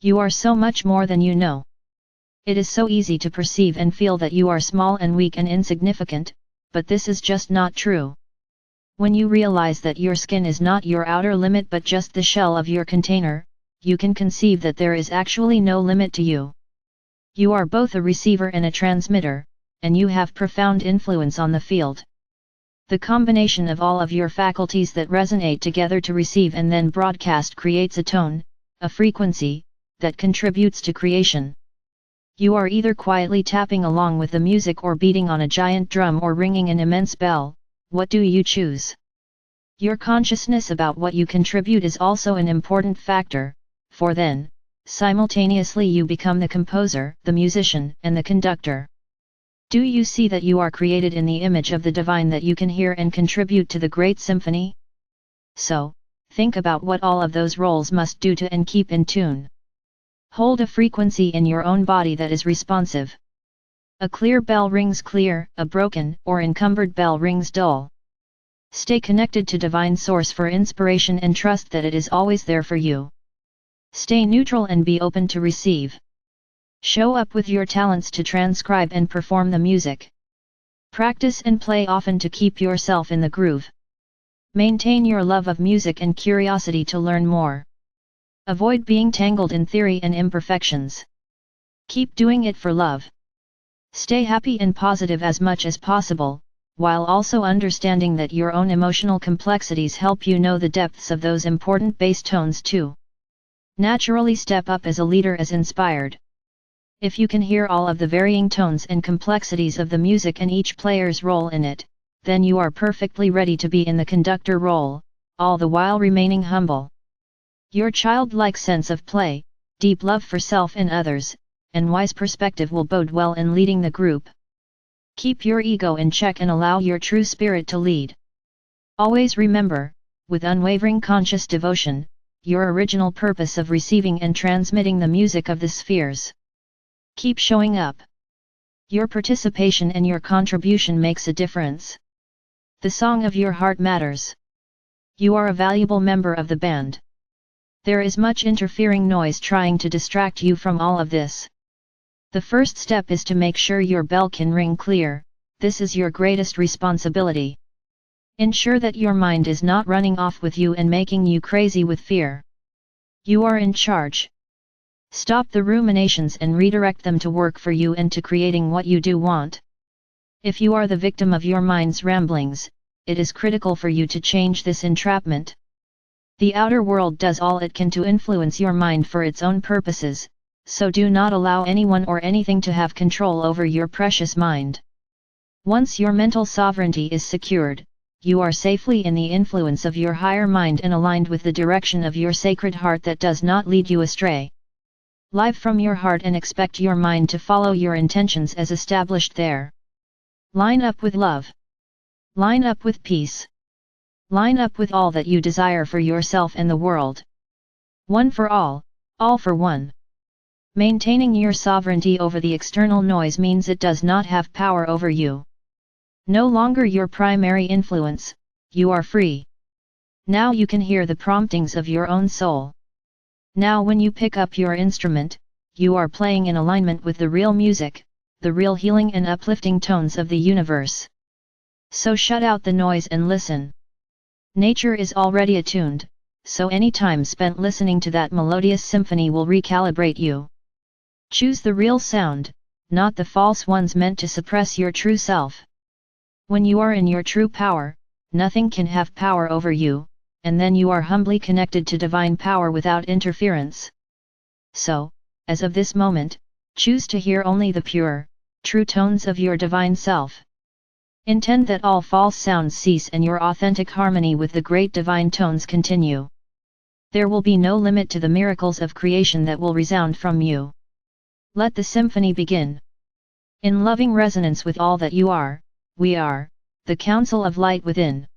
You are so much more than you know. It is so easy to perceive and feel that you are small and weak and insignificant, but this is just not true. When you realize that your skin is not your outer limit but just the shell of your container, you can conceive that there is actually no limit to you. You are both a receiver and a transmitter, and you have profound influence on the field. The combination of all of your faculties that resonate together to receive and then broadcast creates a tone, a frequency, that contributes to creation. You are either quietly tapping along with the music or beating on a giant drum or ringing an immense bell. What do you choose? Your consciousness about what you contribute is also an important factor, for then, simultaneously you become the composer, the musician, and the conductor. Do you see that you are created in the image of the divine, that you can hear and contribute to the great symphony? So, think about what all of those roles must do to and keep in tune. Hold a frequency in your own body that is responsive. A clear bell rings clear, a broken or encumbered bell rings dull. Stay connected to Divine Source for inspiration and trust that it is always there for you. Stay neutral and be open to receive. Show up with your talents to transcribe and perform the music. Practice and play often to keep yourself in the groove. Maintain your love of music and curiosity to learn more. Avoid being tangled in theory and imperfections. Keep doing it for love. Stay happy and positive as much as possible, while also understanding that your own emotional complexities help you know the depths of those important bass tones too. Naturally step up as a leader as inspired. If you can hear all of the varying tones and complexities of the music and each player's role in it, then you are perfectly ready to be in the conductor role, all the while remaining humble. Your childlike sense of play, deep love for self and others, and wise perspective will bode well in leading the group. Keep your ego in check and allow your true spirit to lead. Always remember, with unwavering conscious devotion, your original purpose of receiving and transmitting the music of the spheres. Keep showing up. Your participation and your contribution makes a difference. The song of your heart matters. You are a valuable member of the band. There is much interfering noise trying to distract you from all of this. The first step is to make sure your bell can ring clear. This is your greatest responsibility. Ensure that your mind is not running off with you and making you crazy with fear. You are in charge. Stop the ruminations and redirect them to work for you and to creating what you do want. If you are the victim of your mind's ramblings, it is critical for you to change this entrapment. The outer world does all it can to influence your mind for its own purposes, so do not allow anyone or anything to have control over your precious mind. Once your mental sovereignty is secured, you are safely in the influence of your higher mind and aligned with the direction of your sacred heart that does not lead you astray. Live from your heart and expect your mind to follow your intentions as established there. Line up with love. Line up with peace. Line up with all that you desire for yourself and the world. One for all for one. Maintaining your sovereignty over the external noise means it does not have power over you. No longer your primary influence, you are free. Now you can hear the promptings of your own soul. Now when you pick up your instrument, you are playing in alignment with the real music, the real healing and uplifting tones of the universe. So shut out the noise and listen. Nature is already attuned, so any time spent listening to that melodious symphony will recalibrate you. Choose the real sound, not the false ones meant to suppress your true self. When you are in your true power, nothing can have power over you, and then you are humbly connected to divine power without interference. So, as of this moment, choose to hear only the pure, true tones of your divine self. Intend that all false sounds cease and your authentic harmony with the great divine tones continue. There will be no limit to the miracles of creation that will resound from you. Let the symphony begin. In loving resonance with all that you are, we are, the Council of Light within.